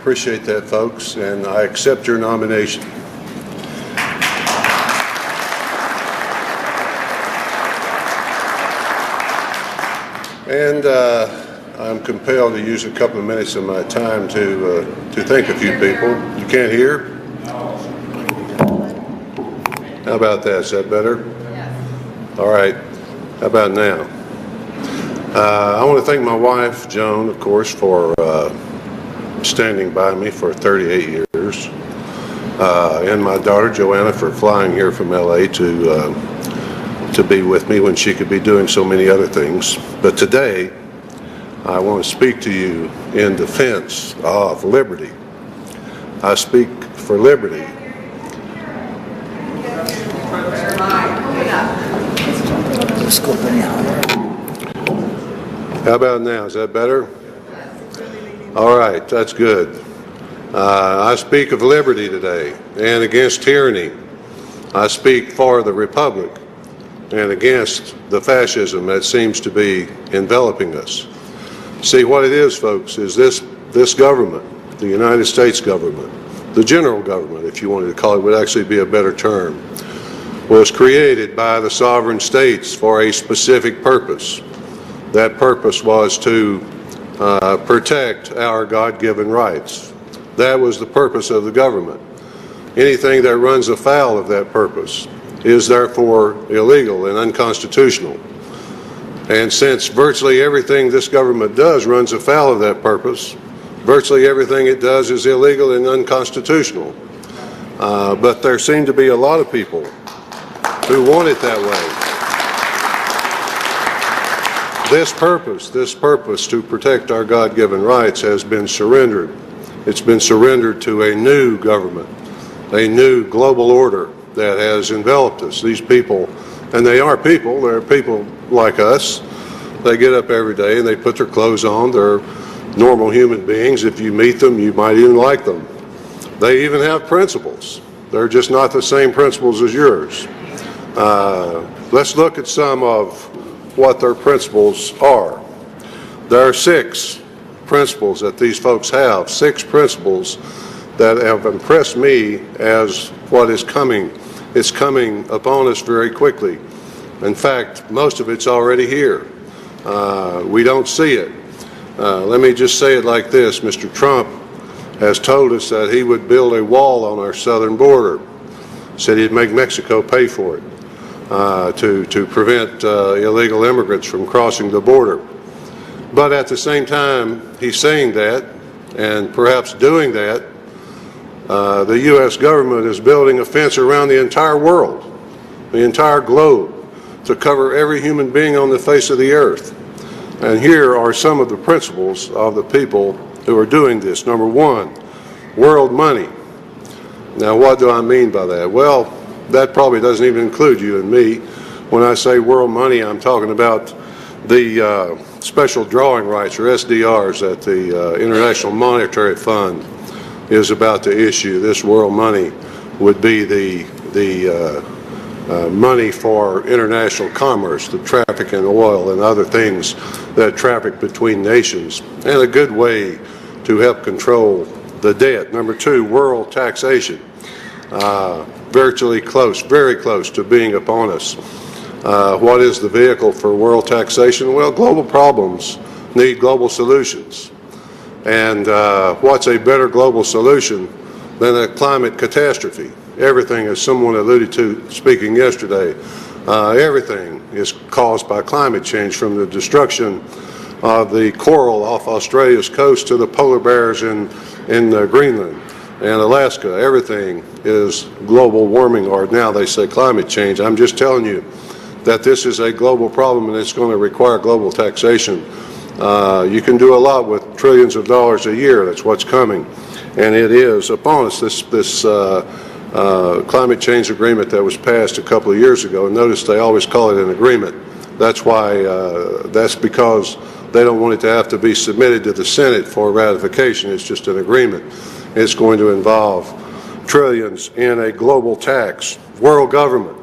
Appreciate that, folks, and I accept your nomination. And I'm compelled to use a couple of minutes of my time to thank a few people. You can't hear? How about that? Is that better? Yes. All right. How about now? I want to thank my wife, Joan, of course, for standing by me for 38 years, and my daughter, Joanna, for flying here from L.A. to be with me when she could be doing so many other things. But today, I want to speak to you in defense of liberty. I speak for liberty. How about now? Is that better? All right, that's good. I speak of liberty today and against tyranny. I speak for the Republic and against the fascism that seems to be enveloping us. See, what it is, folks, is this government, the United States government, the general government, if you wanted to call it, would actually be a better term, was created by the sovereign states for a specific purpose. That purpose was to protect our God-given rights. That was the purpose of the government. Anything that runs afoul of that purpose is therefore illegal and unconstitutional. And since virtually everything this government does runs afoul of that purpose, virtually everything it does is illegal and unconstitutional. But there seem to be a lot of people who want it that way. This purpose to protect our God-given rights has been surrendered. It's been surrendered to a new government, a new global order that has enveloped us. These people, and they are people, they're people like us. They get up every day and they put their clothes on. They're normal human beings. If you meet them, you might even like them. They even have principles. They're just not the same principles as yours. Let's look at some of what their principles are. There are 6 principles that these folks have, 6 principles that have impressed me as what is coming. It's coming upon us very quickly. In fact, most of it's already here. We don't see it. Let me just say it like this. Mr. Trump has told us that he would build a wall on our southern border. Said he'd make Mexico pay for it to prevent illegal immigrants from crossing the border. But at the same time, he's saying that, and perhaps doing that, the U.S. government is building a fence around the entire world, the entire globe, to cover every human being on the face of the earth. And here are some of the principles of the people who are doing this. Number 1, world money. Now, what do I mean by that? Well, that probably doesn't even include you and me. When I say world money, I'm talking about the special drawing rights, or SDRs, that the International Monetary Fund is about to issue. This world money would be the money for international commerce, the traffic in oil and other things that traffic between nations, and a good way to help control the debt. Number 2, world taxation. Virtually close, very close to being upon us. What is the vehicle for world taxation? Well, global problems need global solutions. And what's a better global solution than a climate catastrophe? Everything, as someone alluded to speaking yesterday, everything is caused by climate change, from the destruction of the coral off Australia's coast to the polar bears in Greenland and Alaska. Everything is global warming, or now they say climate change. I'm just telling you that this is a global problem, and it's going to require global taxation. You can do a lot with trillions of dollars a year. That's what's coming, and it is upon us. This climate change agreement that was passed a couple of years ago, and notice they always call it an agreement. That's why. That's because they don't want it to have to be submitted to the Senate for ratification. It's just an agreement. It's going to involve trillions in a global tax. World government.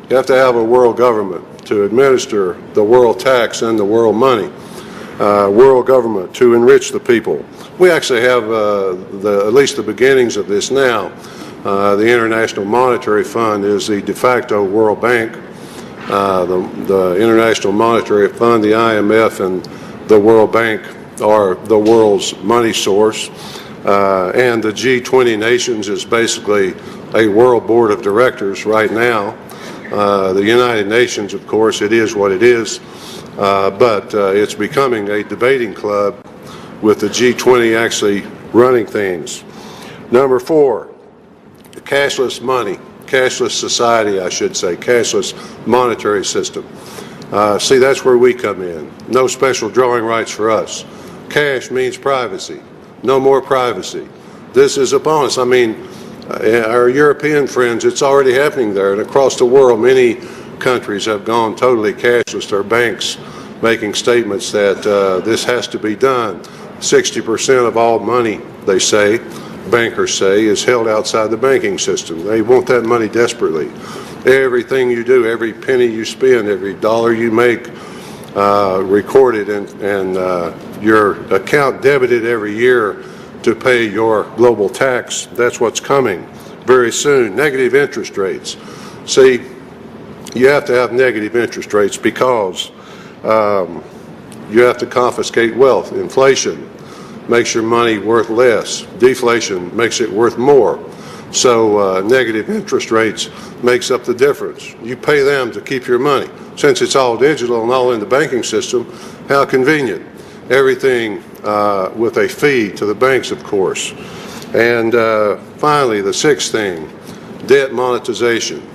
You have to have a world government to administer the world tax and the world money. world government to enrich the people. We actually have at least the beginnings of this now. The International Monetary Fund is the de facto World Bank. The International Monetary Fund, the IMF, and the World Bank are the world's money source. And the G20 nations is basically a world board of directors right now. The United Nations, of course, it is what it is, but it's becoming a debating club with the G20 actually running things. Number 4, cashless money, cashless society, I should say, cashless monetary system. See, that's where we come in. No special drawing rights for us. Cash means privacy. No more privacy. This is upon us. I mean, our European friends, it's already happening there, and across the world, many countries have gone totally cashless. Their banks making statements that this has to be done. 60% of all money, they say, bankers say, is held outside the banking system. They want that money desperately. Everything you do, every penny you spend, every dollar you make, recorded and your account debited every year to pay your global tax. That's what's coming very soon. Negative interest rates. See, you have to have negative interest rates because you have to confiscate wealth. Inflation makes your money worth less. Deflation makes it worth more. So negative interest rates makes up the difference. You pay them to keep your money. Since it's all digital and all in the banking system, how convenient. Everything with a fee to the banks, of course. And finally, the 6th thing, debt monetization.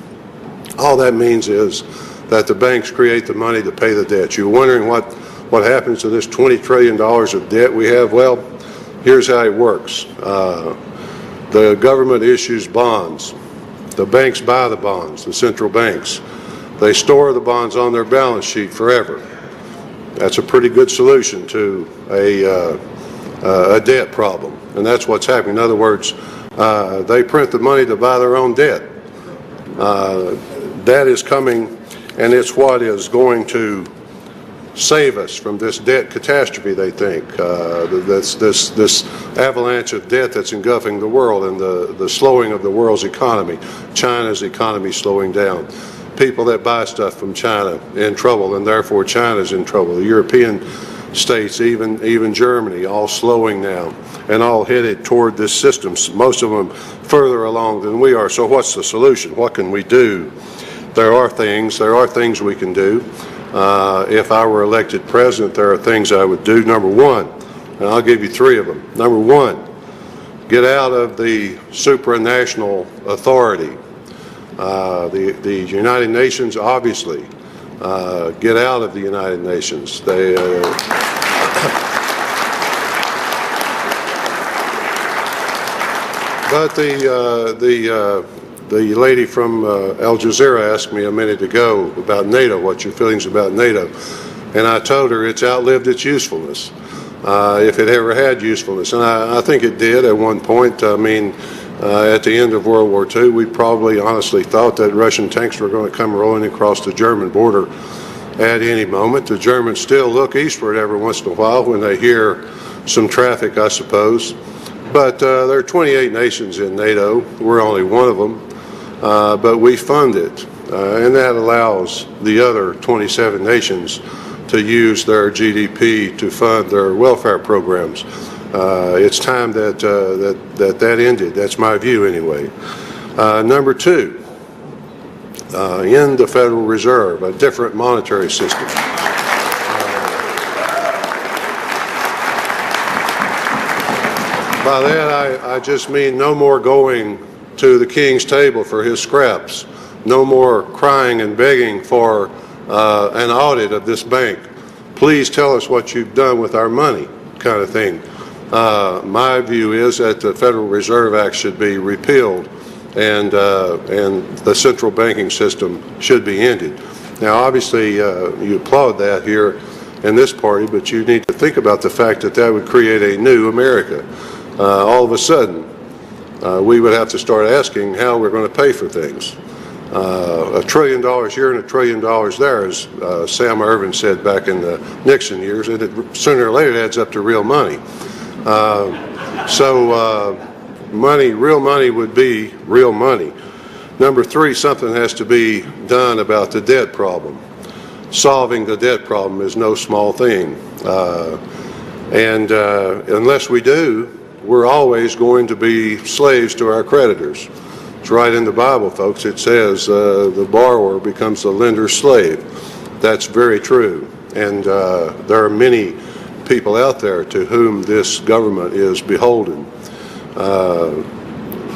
All that means is that the banks create the money to pay the debt. You're wondering what happens to this $20 trillion of debt we have? Well, here's how it works. The government issues bonds. The banks buy the bonds, the central banks. They store the bonds on their balance sheet forever. That's a pretty good solution to a debt problem, and that's what's happening. In other words, they print the money to buy their own debt. That is coming, and it's what is going to save us from this debt catastrophe, they think. This avalanche of debt that's engulfing the world and the slowing of the world's economy. China's economy slowing down. People that buy stuff from China in trouble, and therefore China's in trouble. The European states, even Germany, all slowing now and all headed toward this system, most of them further along than we are. So what's the solution? What can we do? There are things we can do. If I were elected president, there are things I would do. Number 1, and I'll give you 3 of them. Number 1, get out of the supranational authority. The United Nations, obviously, get out of the United Nations. They, but the lady from Al Jazeera asked me a minute ago about NATO, what's your feelings about NATO? And I told her it's outlived its usefulness, if it ever had usefulness. And I think it did at one point. I mean, at the end of World War II, we probably honestly thought that Russian tanks were going to come rolling across the German border at any moment. The Germans still look eastward every once in a while when they hear some traffic, I suppose. But there are 28 nations in NATO. We're only one of them. But we fund it, and that allows the other 27 nations to use their GDP to fund their welfare programs. It's time that ended. That's my view anyway. Number 2, in the Federal Reserve, a different monetary system. By that I just mean no more going to the king's table for his scraps. No more crying and begging for an audit of this bank. Please tell us what you've done with our money, kind of thing. My view is that the Federal Reserve Act should be repealed and the central banking system should be ended. Now, obviously, you applaud that here in this party, but you need to think about the fact that that would create a new America. All of a sudden, we would have to start asking how we're going to pay for things. $1 trillion here and $1 trillion there, as Sam Ervin said back in the Nixon years. Sooner or later it adds up to real money. Real money would be real money. Number three, something has to be done about the debt problem. Solving the debt problem is no small thing. Unless we do, we're always going to be slaves to our creditors. It's right in the Bible, folks. It says the borrower becomes the lender's slave. That's very true. And there are many people out there to whom this government is beholden.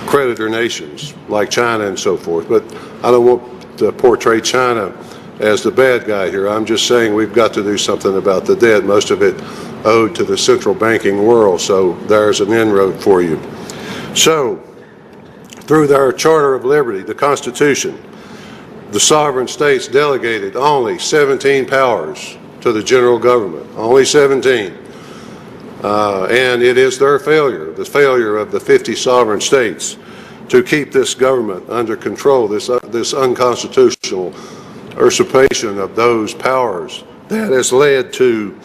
Creditor nations like China and so forth. But I don't want to portray China as the bad guy here. I'm just saying we've got to do something about the debt, most of it owed to the central banking world. So there's an inroad for you. So through our Charter of Liberty, the Constitution, the sovereign states delegated only 17 powers to the general government, only 17. And it is their failure, the failure of the 50 sovereign states, to keep this government under control, this unconstitutional usurpation of those powers that has led to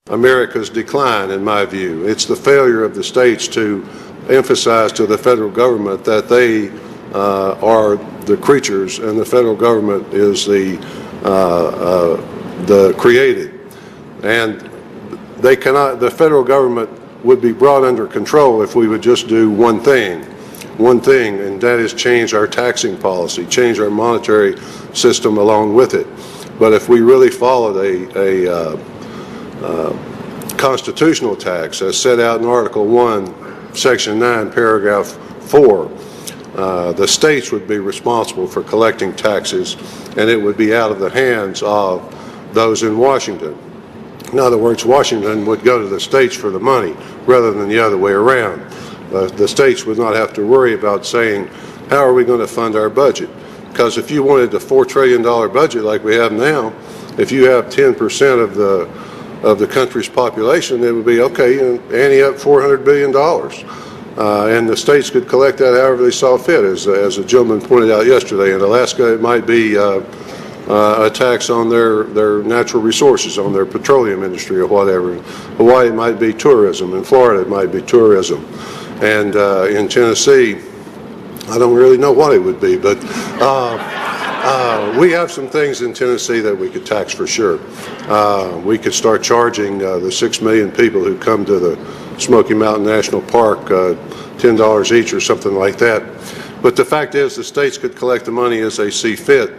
America's decline, in my view. It's the failure of the states to emphasize to the federal government that they are the creatures and the federal government is the created. And they cannot, the federal government would be brought under control if we would just do one thing, and that is change our taxing policy, change our monetary system along with it. But if we really followed a constitutional tax as set out in Article 1, Section 9, Paragraph 4, the states would be responsible for collecting taxes, and it would be out of the hands of those in Washington. In other words, Washington would go to the states for the money rather than the other way around. The states would not have to worry about saying, how are we going to fund our budget? Because if you wanted a $4 trillion budget like we have now, if you have 10% of the country's population, it would be, okay, ante up $400 billion. And the states could collect that however they saw fit. As a gentleman pointed out yesterday, in Alaska it might be a tax on their natural resources, on their petroleum industry or whatever. In Hawaii it might be tourism. In Florida it might be tourism. And in Tennessee, I don't really know what it would be, but we have some things in Tennessee that we could tax for sure. We could start charging the 6 million people who come to the Smoky Mountain National Park $10 each or something like that. But the fact is the states could collect the money as they see fit.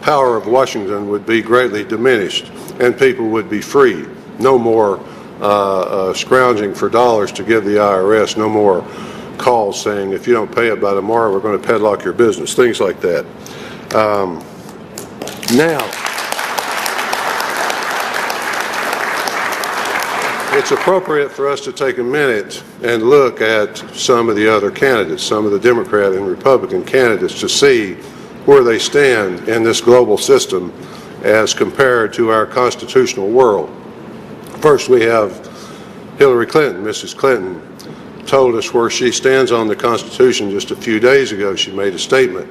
Power of Washington would be greatly diminished and people would be free. No more scrounging for dollars to give the IRS, no more calls saying if you don't pay it by tomorrow we're going to padlock your business, things like that. Now, it's appropriate for us to take a minute and look at some of the other candidates, some of the Democrat and Republican candidates, to see where they stand in this global system as compared to our constitutional world. First, we have Hillary Clinton. Mrs. Clinton told us where she stands on the Constitution just a few days ago. She made a statement,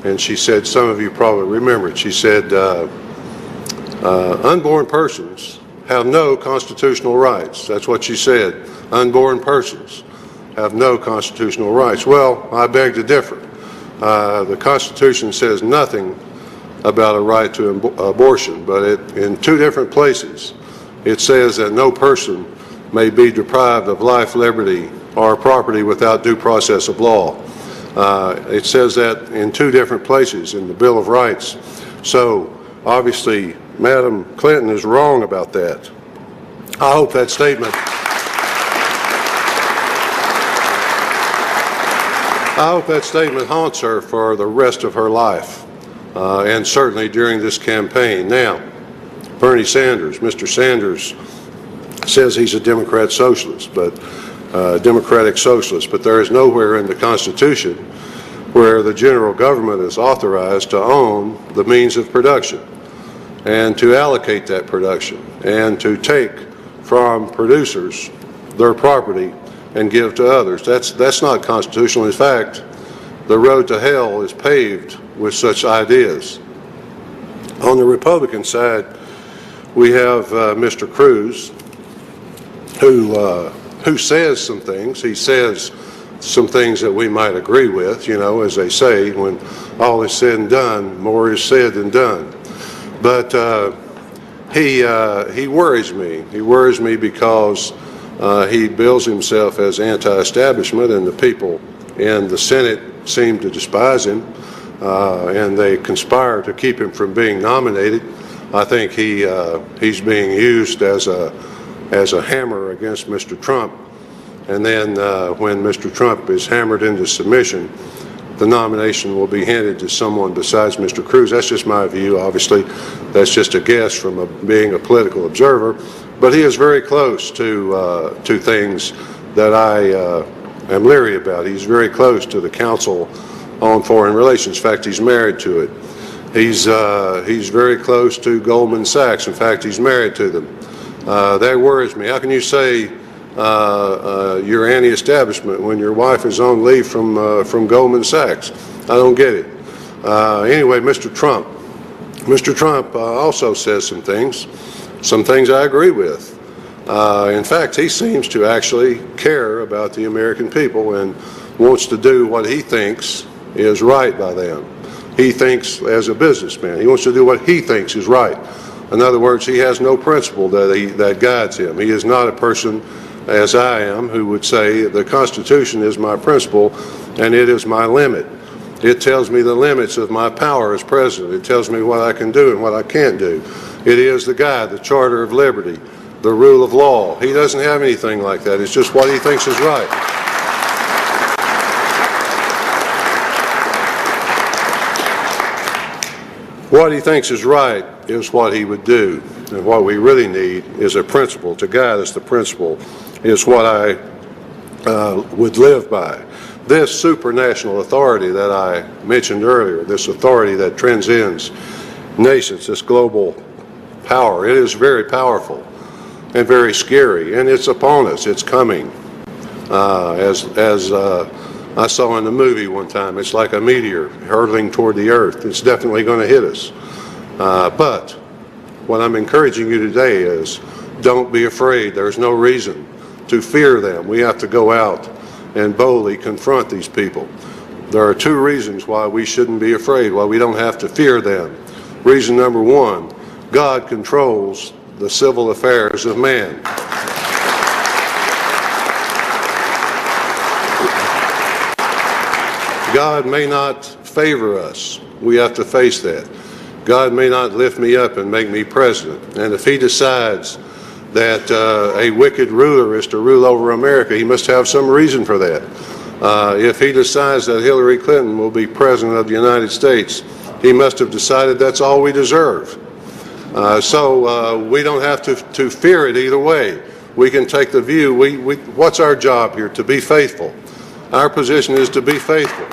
and she said, some of you probably remember it, she said, unborn persons have no constitutional rights. That's what she said. Unborn persons have no constitutional rights. Well, I beg to differ. The Constitution says nothing about a right to abortion, but in two different places it says that no person may be deprived of life, liberty, or property without due process of law. It says that in two different places in the Bill of Rights. So obviously Madam Clinton is wrong about that. I hope that statement haunts her for the rest of her life, and certainly during this campaign. Now, Bernie Sanders, Mr. Sanders says he's a Democrat socialist, but democratic socialist, but there is nowhere in the Constitution where the general government is authorized to own the means of production and to allocate that production and to take from producers their property and give to others. That's not constitutional. In fact, The road to hell is paved with such ideas. On the Republican side, we have Mr. Cruz, who says some things. He says some things that we might agree with, you know, as they say, when all is said and done, more is said than done. But he worries me. He worries me because he bills himself as anti-establishment, and the people in the Senate seem to despise him, and they conspire to keep him from being nominated. I think he's being used as a hammer against Mr. Trump, and then when Mr. Trump is hammered into submission, the nomination will be handed to someone besides Mr. Cruz. That's just my view. Obviously, that's just a guess from being a political observer, but he is very close to things that I am leery about. He's very close to the Council on Foreign Relations. In fact, he's married to it. He's very close to Goldman Sachs. In fact, he's married to them. That worries me. How can you say you're anti-establishment when your wife is on leave from Goldman Sachs? I don't get it. Anyway, Mr. Trump. Mr. Trump also says some things I agree with. In fact, he seems to actually care about the American people and wants to do what he thinks is right by them. He thinks, as a businessman, he wants to do what he thinks is right. In other words, he has no principle that guides him. He is not a person, as I am, who would say the Constitution is my principle and it is my limit. It tells me the limits of my power as president. It tells me what I can do and what I can't do. It is the guide, the Charter of Liberty, the rule of law. He doesn't have anything like that. It's just what he thinks is right. What he thinks is right is what he would do. And what we really need is a principle. To guide us, the principle is what I would live by. This supranational authority that I mentioned earlier, this authority that transcends nations, this global power, it is very powerful and very scary, and it's upon us. It's coming. As I saw in the movie one time, it's like a meteor hurtling toward the earth. It's definitely going to hit us. But what I'm encouraging you today is don't be afraid. There's no reason to fear them. We have to go out and boldly confront these people. There are two reasons why we shouldn't be afraid, why we don't have to fear them. Reason number one, God controls the civil affairs of man. God may not favor us. We have to face that. God may not lift me up and make me president. And if he decides that a wicked ruler is to rule over America, he must have some reason for that. If he decides that Hillary Clinton will be president of the United States, he must have decided that's all we deserve. So we don't have to fear it either way. We can take the view, what's our job here? To be faithful. Our position is to be faithful.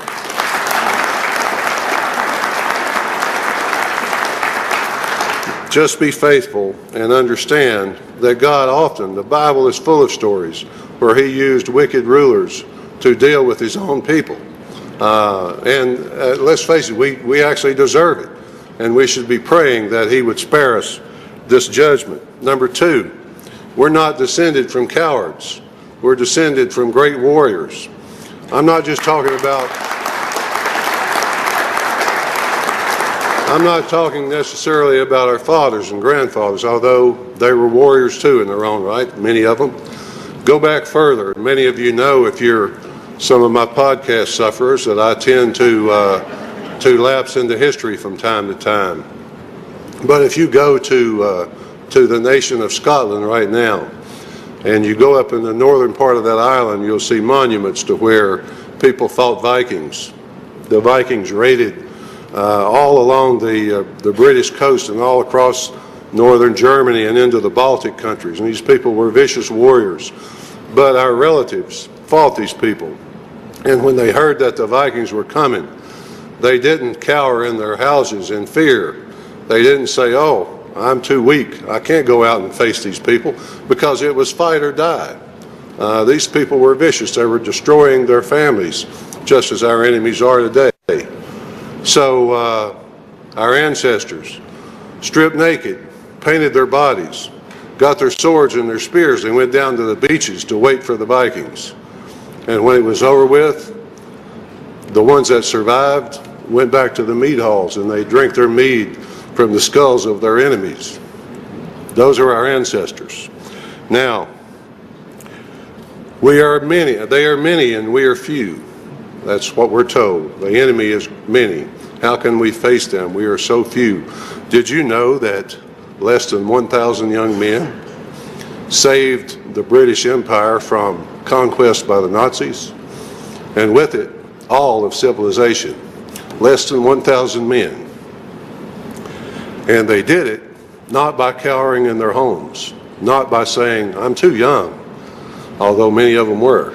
Just be faithful and understand that God often, the Bible is full of stories where he used wicked rulers to deal with his own people. And let's face it, we actually deserve it. And we should be praying that he would spare us this judgment. Number two, we're not descended from cowards. We're descended from great warriors. I'm not talking necessarily about our fathers and grandfathers, although they were warriors too in their own right, many of them. Go back further. Many of you know, if you're some of my podcast sufferers, that I tend to lapse into history from time to time. But if you go to the nation of Scotland right now, and you go up in the northern part of that island, you'll see monuments to where people fought Vikings. The Vikings raided all along the British coast and all across northern Germany and into the Baltic countries. And these people were vicious warriors. But our relatives fought these people. And when they heard that the Vikings were coming, they didn't cower in their houses in fear. They didn't say, oh, I'm too weak. I can't go out and face these people, because it was fight or die. These people were vicious. They were destroying their families just as our enemies are today. So our ancestors, stripped naked, painted their bodies, got their swords and their spears, and went down to the beaches to wait for the Vikings. And when it was over with, the ones that survived went back to the mead halls and they drank their mead from the skulls of their enemies. Those are our ancestors. Now, we are many, they are many and we are few. That's what we're told. The enemy is many. How can we face them? We are so few. Did you know that less than 1,000 young men saved the British Empire from conquest by the Nazis? And with it, all of civilization. Less than 1,000 men. And they did it not by cowering in their homes, not by saying, I'm too young, although many of them were.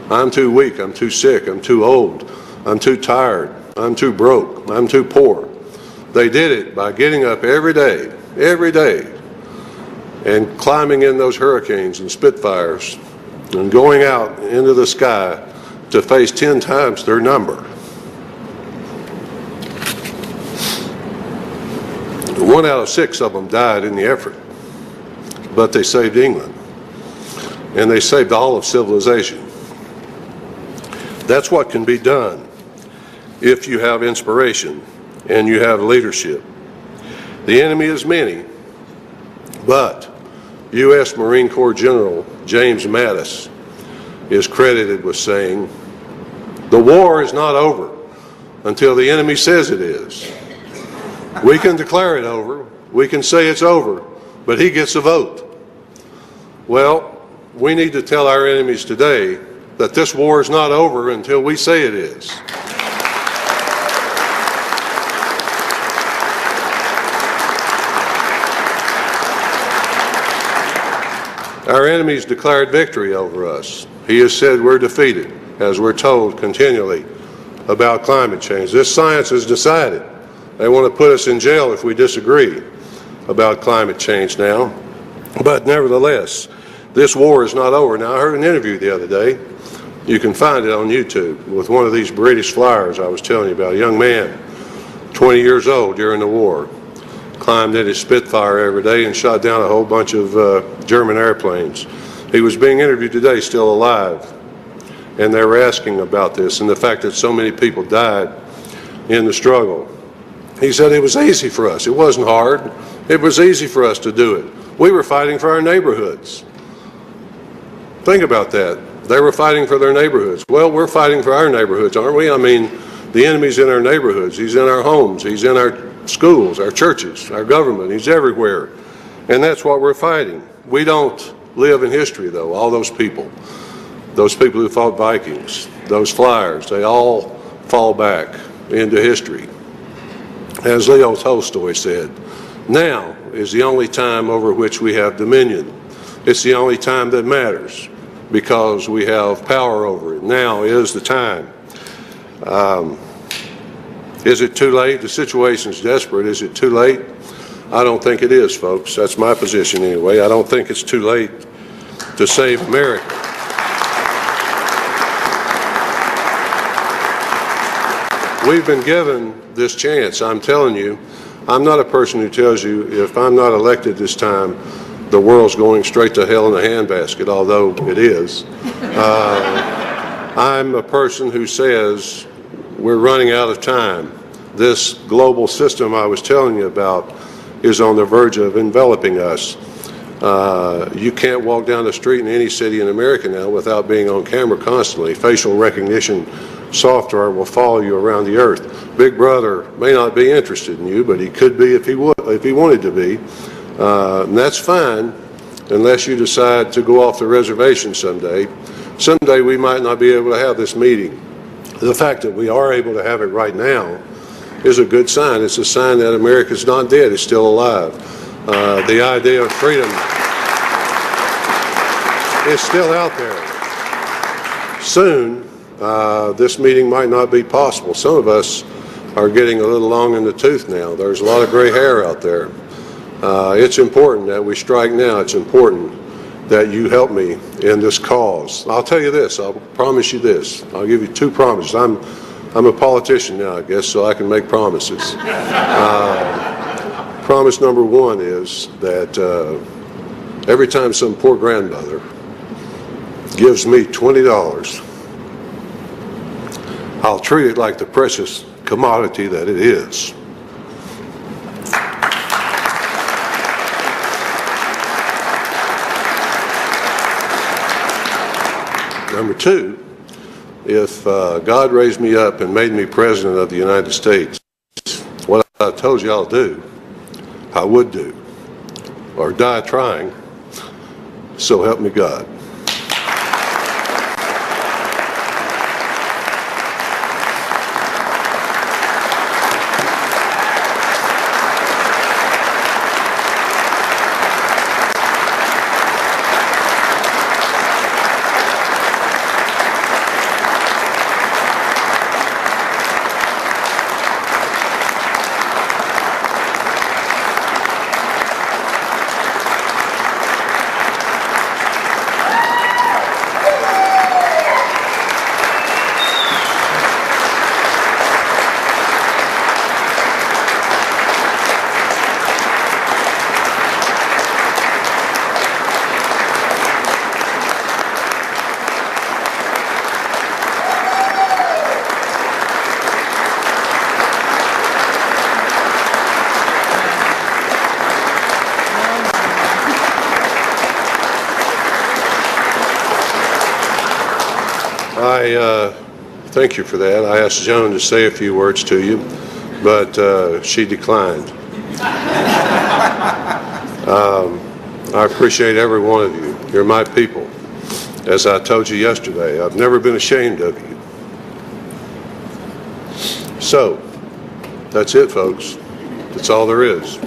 I'm too weak, I'm too sick, I'm too old, I'm too tired, I'm too broke, I'm too poor. They did it by getting up every day, and climbing in those hurricanes and Spitfires and going out into the sky to face 10 times their number. 1 out of 6 of them died in the effort, but they saved England, and they saved all of civilization. That's what can be done if you have inspiration and you have leadership. The enemy is many, but U.S. Marine Corps General James Mattis is credited with saying, the war is not over until the enemy says it is. We can declare it over, we can say it's over, but he gets a vote. Well, we need to tell our enemies today that this war is not over until we say it is. Our enemies declared victory over us. He has said we're defeated, as we're told continually about climate change. This science has decided. They want to put us in jail if we disagree about climate change now. But nevertheless, this war is not over. Now, I heard an interview the other day. You can find it on YouTube with one of these British flyers I was telling you about. A young man, 20 years old during the war, climbed in his Spitfire every day and shot down a whole bunch of German airplanes. He was being interviewed today, still alive, and they were asking about this and the fact that so many people died in the struggle. He said it was easy for us. It wasn't hard. It was easy for us to do it. We were fighting for our neighborhoods. Think about that. They were fighting for their neighborhoods. Well, we're fighting for our neighborhoods, aren't we? I mean, the enemy's in our neighborhoods. He's in our homes. He's in our schools, our churches, our government. He's everywhere. And that's what we're fighting. We don't live in history, though. All those people who fought Vikings, those flyers, they all fall back into history. As Leo Tolstoy said, now is the only time over which we have dominion. It's the only time that matters because we have power over it. Now is the time. Is it too late? The situation's desperate. Is it too late? I don't think it is, folks. That's my position anyway. I don't think it's too late to save America. We've been given this chance. I'm telling you, I'm not a person who tells you if I'm not elected this time, the world's going straight to hell in a handbasket, although it is. I'm a person who says we're running out of time. This global system I was telling you about is on the verge of enveloping us. You can't walk down the street in any city in America now without being on camera constantly. Facial recognition software will follow you around the earth. Big Brother may not be interested in you, but he could be if he wanted to be. And that's fine unless you decide to go off the reservation someday. Someday we might not be able to have this meeting. The fact that we are able to have it right now is a good sign. It's a sign that America's not dead, it's still alive. The idea of freedom is still out there. Soon, this meeting might not be possible. Some of us are getting a little long in the tooth now. There's a lot of gray hair out there. It's important that we strike now. It's important that you help me in this cause. I'll tell you this, I'll promise you this. I'll give you two promises. I'm a politician now, I guess, so I can make promises. Promise number one is that every time some poor grandmother gives me $20, I'll treat it like the precious commodity that it is. Number two, if God raised me up and made me President of the United States, what I told you I'll do, I would do, or die trying, so help me God. I thank you for that. I asked Joan to say a few words to you, but she declined. I appreciate every one of you. You're my people. As I told you yesterday, I've never been ashamed of you. So, that's it, folks. That's all there is.